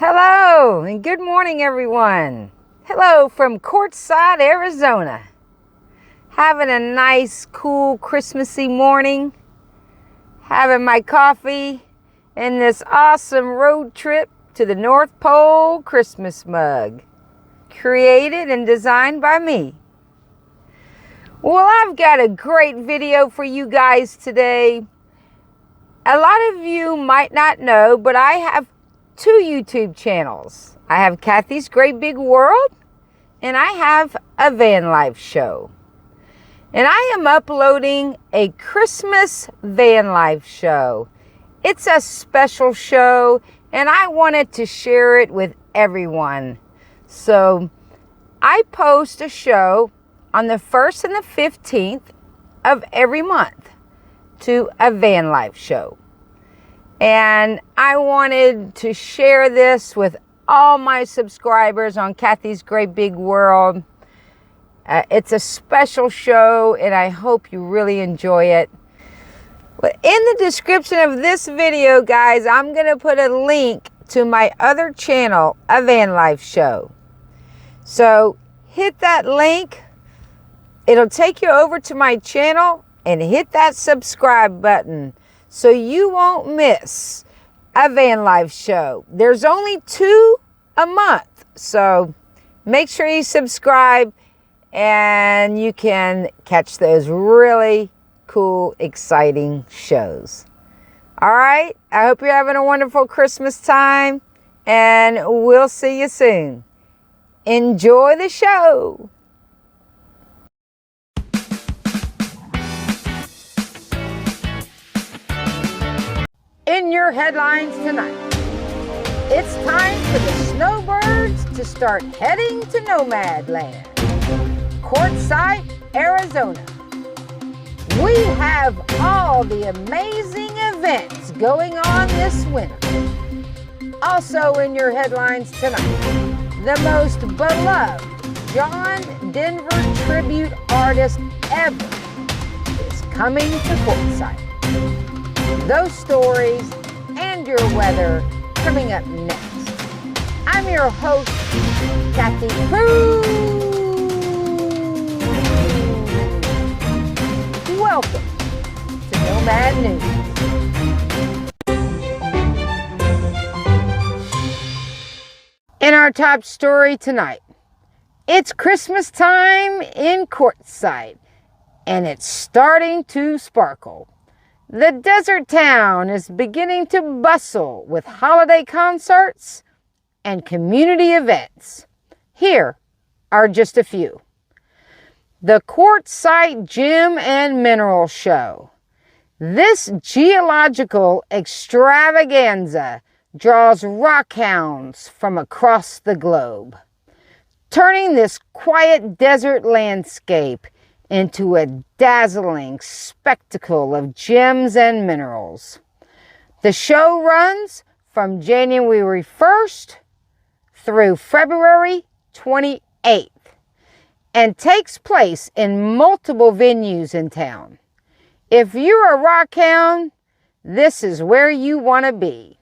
Hello and good morning, everyone. Hello from Quartzsite, Arizona. Having a nice, cool, Christmassy morning. Having my coffee in this awesome road trip to the North Pole Christmas mug. Created and designed by me. Well, I've got a great video for you guys today. A lot of you might not know, but I have two YouTube channels. I have Kathy's Great Big World, and I have a Vanlife show. And I am uploading a Christmas Vanlife show. It's a special show, and I wanted to share it with everyone. So I post a show on the 1st and the 15th of every month to a Vanlife show. And I wanted to share this with all my subscribers on Kathy's Great Big World. It's a special show, and I hope you really enjoy it. In the description of this video, guys, I'm going to put a link to my other channel, a Vanlife show. So hit that link. It'll take you over to my channel, and hit that subscribe button so you won't miss a Vanlife show. There's only 2 a month, so make sure you subscribe and you can catch those really cool, exciting shows. All right, I hope you're having a wonderful Christmas time, and we'll see you soon. Enjoy the show. In your headlines tonight, it's time for the snowbirds to start heading to Nomad Land. Quartzsite, Arizona. We have all the amazing events going on this winter. Also in your headlines tonight, the most beloved John Denver tribute artist ever is coming to Quartzsite. Those stories and your weather coming up next. I'm your host, Kathy Kruz. Welcome to Nomad News. In our top story tonight, it's Christmas time in Quartzsite, and it's starting to sparkle. The desert town is beginning to bustle with holiday concerts and community events. Here are just a few. The Quartzsite Gem and Mineral Show. This geological extravaganza draws rockhounds from across the globe, turning this quiet desert landscape into a dazzling spectacle of gems and minerals. The show runs from January 1st through February 28th and takes place in multiple venues in town. If you're a rockhound, this is where you want to be.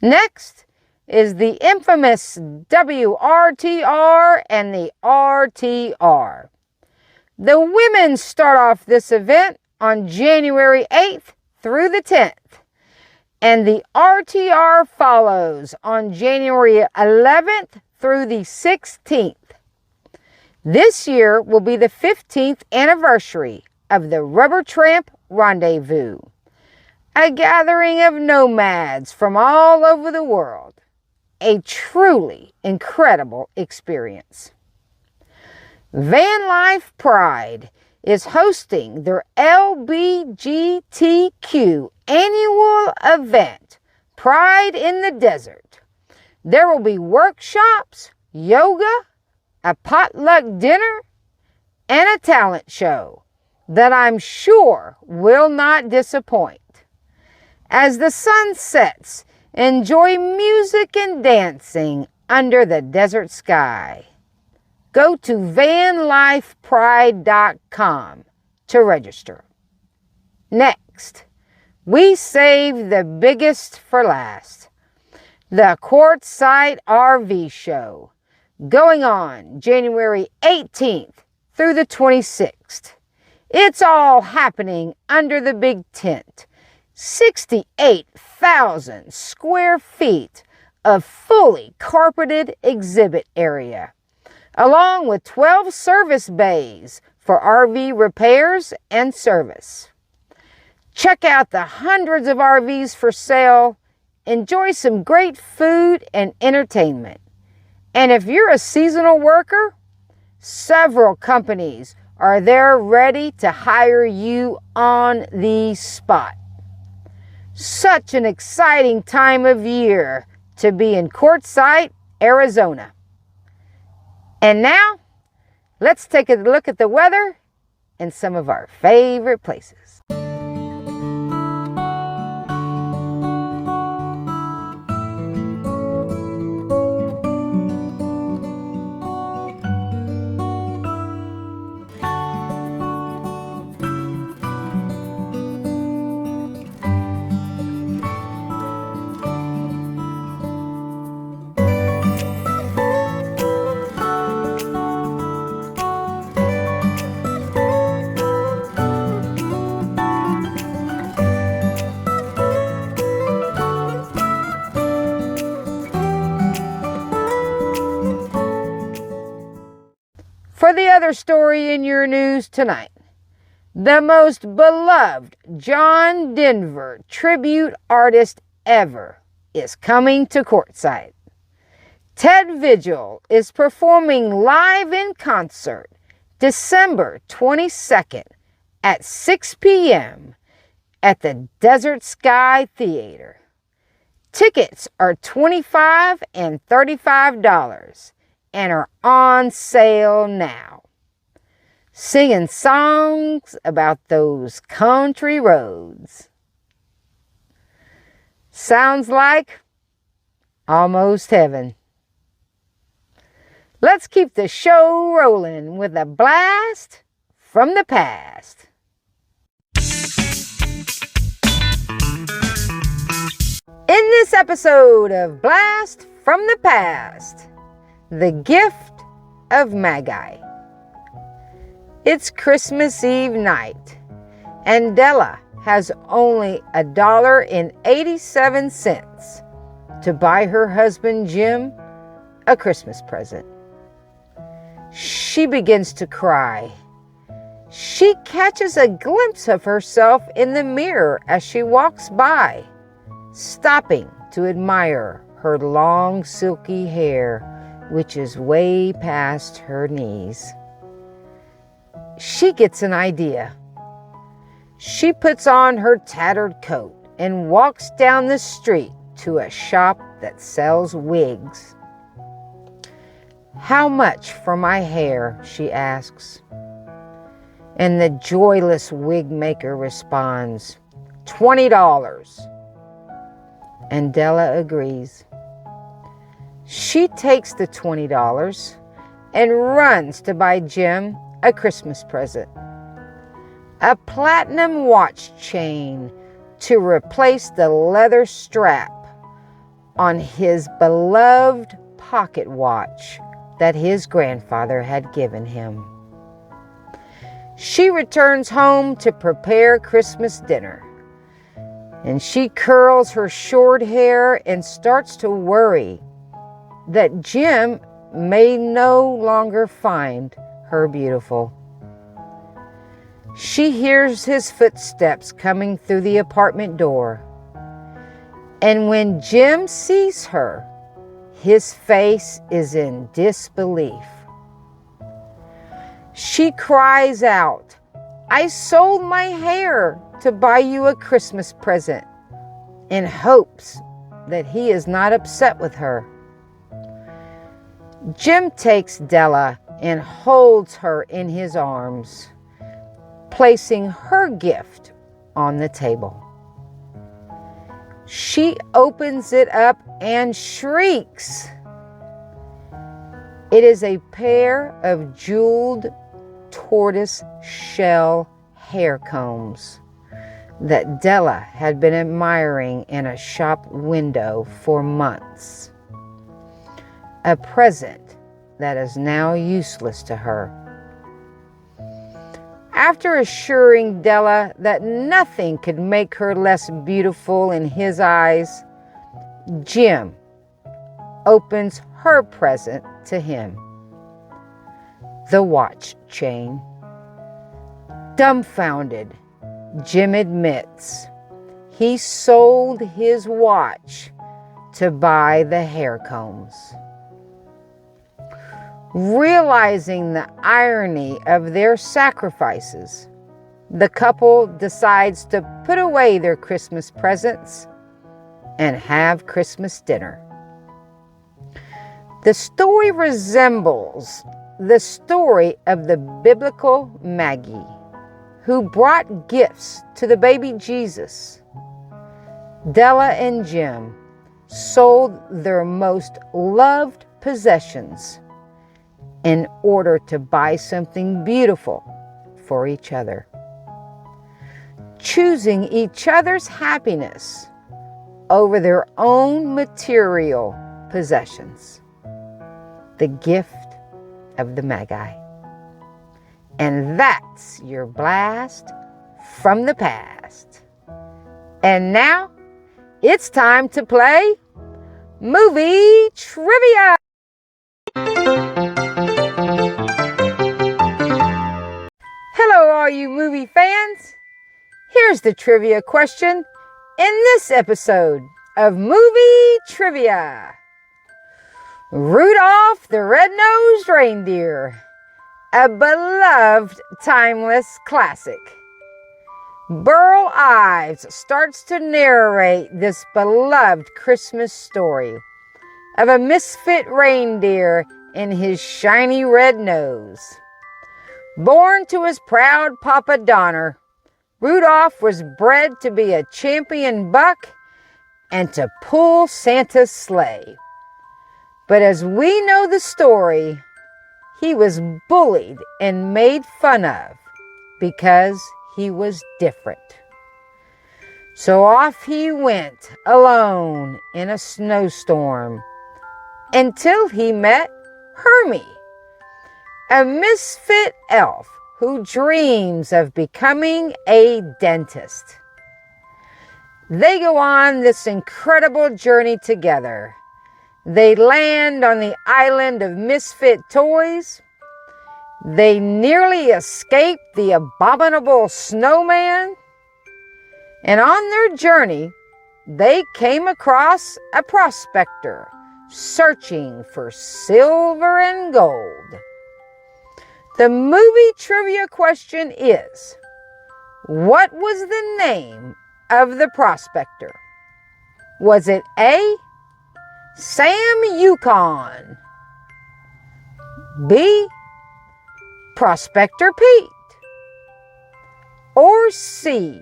Next is the infamous WRTR and the RTR. The women start off this event on January 8th through the 10th, and the RTR follows on January 11th through the 16th. This year will be the 15th anniversary of the Rubber Tramp Rendezvous, a gathering of nomads from all over the world, a truly incredible experience. Vanlife Pride is hosting their LBGTQ annual event, Pride in the Desert. There will be workshops, yoga, a potluck dinner, and a talent show that I'm sure will not disappoint. As the sun sets, enjoy music and dancing under the desert sky. Go to vanlifepride.com to register. Next, we save the biggest for last. the Quartzsite RV Show, going on January 18th through the 26th. It's all happening under the big tent. 68,000 square feet of fully carpeted exhibit area, along with 12 service bays for RV repairs and service. Check out the hundreds of RVs for sale. Enjoy some great food and entertainment. And if you're a seasonal worker, several companies are there ready to hire you on the spot. Such an exciting time of year to be in Quartzsite, Arizona. And now, let's take a look at the weather and some of our favorite places. For the other story in your news tonight, the most beloved John Denver tribute artist ever is coming to Quartzsite. Ted Vigil is performing live in concert December 22nd at 6 p.m. at the Desert Sky Theater. Tickets are $25 and $35 and are on sale now. Singing songs about those country roads. Sounds like almost heaven. Let's keep the show rolling with a blast from the past. In this episode of Blast from the Past, the gift of Magi. It's Christmas Eve night, and Della has only $1.87 to buy her husband Jim a Christmas present. She begins to cry. She catches a glimpse of herself in the mirror as she walks by, stopping to admire her long silky hair, which is way past her knees. She gets an idea. She puts on her tattered coat and walks down the street to a shop that sells wigs. "How much for my hair?" she asks. And the joyless wig maker responds, $20. And Della agrees. She takes the $20 and runs to buy Jim a Christmas present. A platinum watch chain to replace the leather strap on his beloved pocket watch that his grandfather had given him. She returns home to prepare Christmas dinner, and she curls her short hair and starts to worry that Jim may no longer find her beautiful. She hears his footsteps coming through the apartment door, and when Jim sees her, his face is in disbelief. She cries out, "I sold my hair to buy you a Christmas present," in hopes that he is not upset with her. Jim takes Della and holds her in his arms, placing her gift on the table. She opens it up and shrieks. It is a pair of jeweled tortoise shell hair combs, that Della had been admiring in a shop window for months. A present that is now useless to her. After assuring Della that nothing could make her less beautiful in his eyes, Jim opens her present to him. The watch chain. Dumbfounded, Jim admits he sold his watch to buy the hair combs. Realizing the irony of their sacrifices, the couple decides to put away their Christmas presents and have Christmas dinner. The story resembles the story of the biblical Maggie, who brought gifts to the baby Jesus. Della and Jim sold their most loved possessions in order to buy something beautiful for each other. Choosing each other's happiness over their own material possessions. The gift of the Magi. And that's your blast from the past. And now it's time to play Movie Trivia. Hello, all you movie fans. Here's the trivia question in this episode of Movie Trivia. Rudolph the Red-Nosed Reindeer, a beloved timeless classic. Burl Ives starts to narrate this beloved Christmas story of a misfit reindeer and his shiny red nose. Born to his proud Papa Donner, Rudolph was bred to be a champion buck and to pull Santa's sleigh. But as we know the story, he was bullied and made fun of because he was different. So off he went alone in a snowstorm until he met Hermie, a misfit elf who dreams of becoming a dentist. They go on this incredible journey together. They land on the island of misfit toys. They nearly escape the abominable snowman. And on their journey, they came across a prospector searching for silver and gold. The movie trivia question is, what was the name of the prospector? Was it A, Sam Yukon, B, Prospector Pete, or C,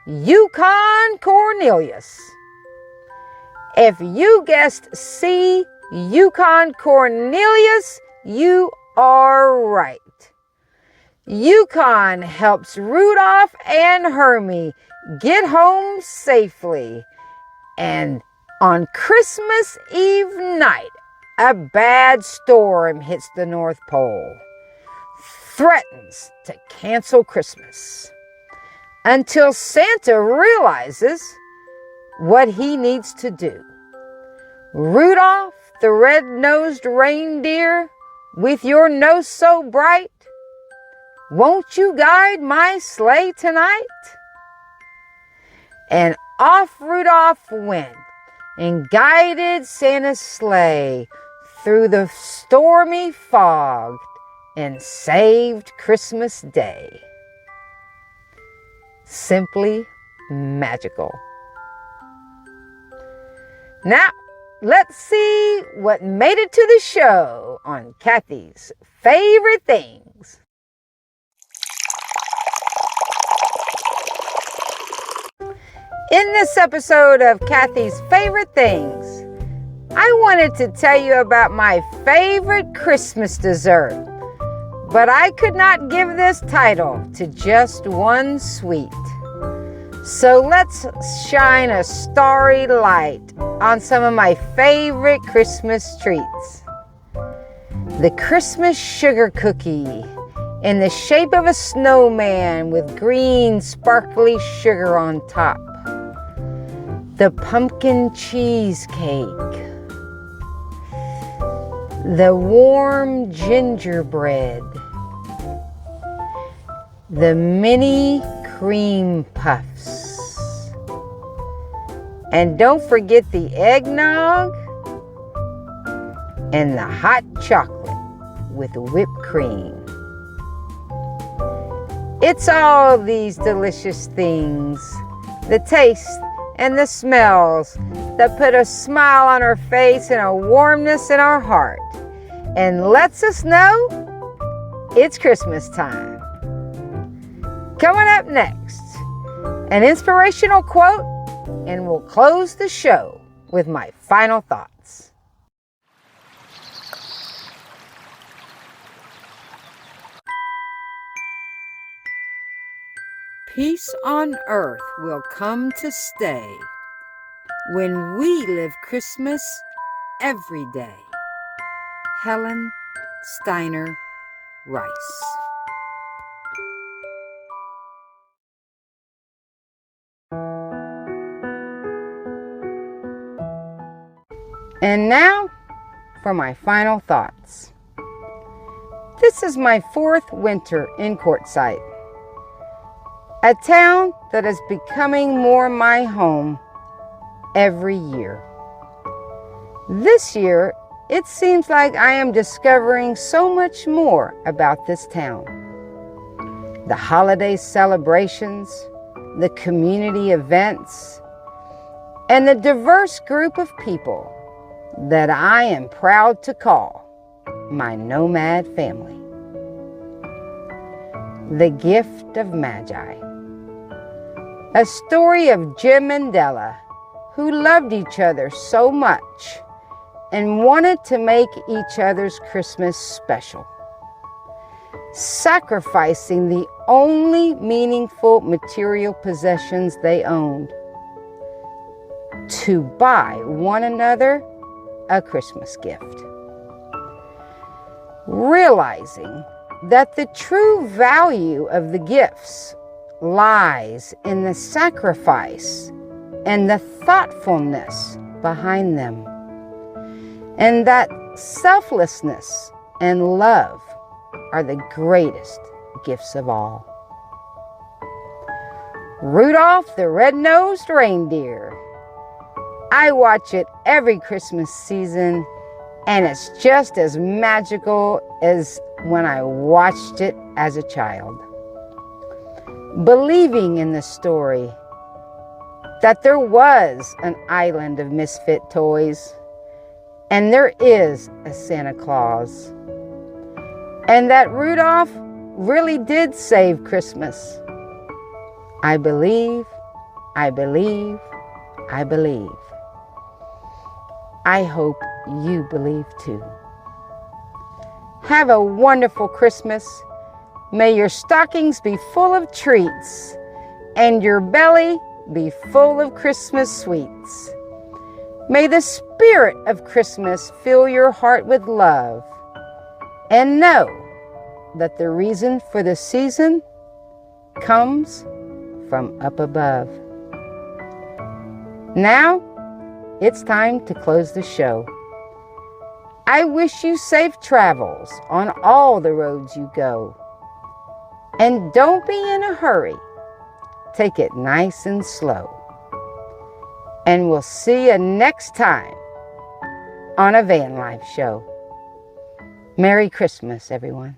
Yukon Cornelius? If you guessed C, Yukon Cornelius, you are right. Yukon helps Rudolph and Hermie get home safely. And on Christmas Eve night, a bad storm hits the North Pole, threatens to cancel Christmas, until Santa realizes what he needs to do. Rudolph the red-nosed reindeer, with your nose so bright, won't you guide my sleigh tonight? And off Rudolph went and guided Santa's sleigh through the stormy fog and saved Christmas Day. Simply magical. Now, let's see what made it to the show on Kathy's Favorite Things. In this episode of Kathy's Favorite Things, I wanted to tell you about my favorite Christmas dessert, but I could not give this title to just one sweet. So let's shine a starry light on some of my favorite Christmas treats. The Christmas sugar cookie in the shape of a snowman with green sparkly sugar on top. The pumpkin cheesecake. The warm gingerbread. The mini cream puffs. And don't forget the eggnog and the hot chocolate with whipped cream. It's all these delicious things, the taste and the smells that put a smile on our face and a warmness in our heart and lets us know it's Christmas time. Coming up next, an inspirational quote, and we'll close the show with my final thoughts. Peace on earth will come to stay when we live Christmas every day. Helen Steiner Rice. And now for my final thoughts. This is my 4th winter in Quartzsite, a town that is becoming more my home every year. This year, it seems like I am discovering so much more about this town. The holiday celebrations, the community events, and the diverse group of people that I am proud to call my nomad family. The Gift of Magi. A story of Jim and Della, who loved each other so much and wanted to make each other's Christmas special, sacrificing the only meaningful material possessions they owned to buy one another a Christmas gift. Realizing that the true value of the gifts lies in the sacrifice and the thoughtfulness behind them, and that selflessness and love are the greatest gifts of all. Rudolph the Red-Nosed Reindeer. I watch it every Christmas season, and it's just as magical as when I watched it as a child. Believing in the story that there was an island of misfit toys, and there is a Santa Claus, and that Rudolph really did save Christmas. I believe, I believe, I believe. I hope you believe too. Have a wonderful Christmas. May your stockings be full of treats and your belly be full of Christmas sweets. May the spirit of Christmas fill your heart with love, and know that the reason for the season comes from up above. Now, it's time to close the show. I wish you safe travels on all the roads you go. And don't be in a hurry. Take it nice and slow. And we'll see you next time on a Vanlife show. Merry Christmas, everyone.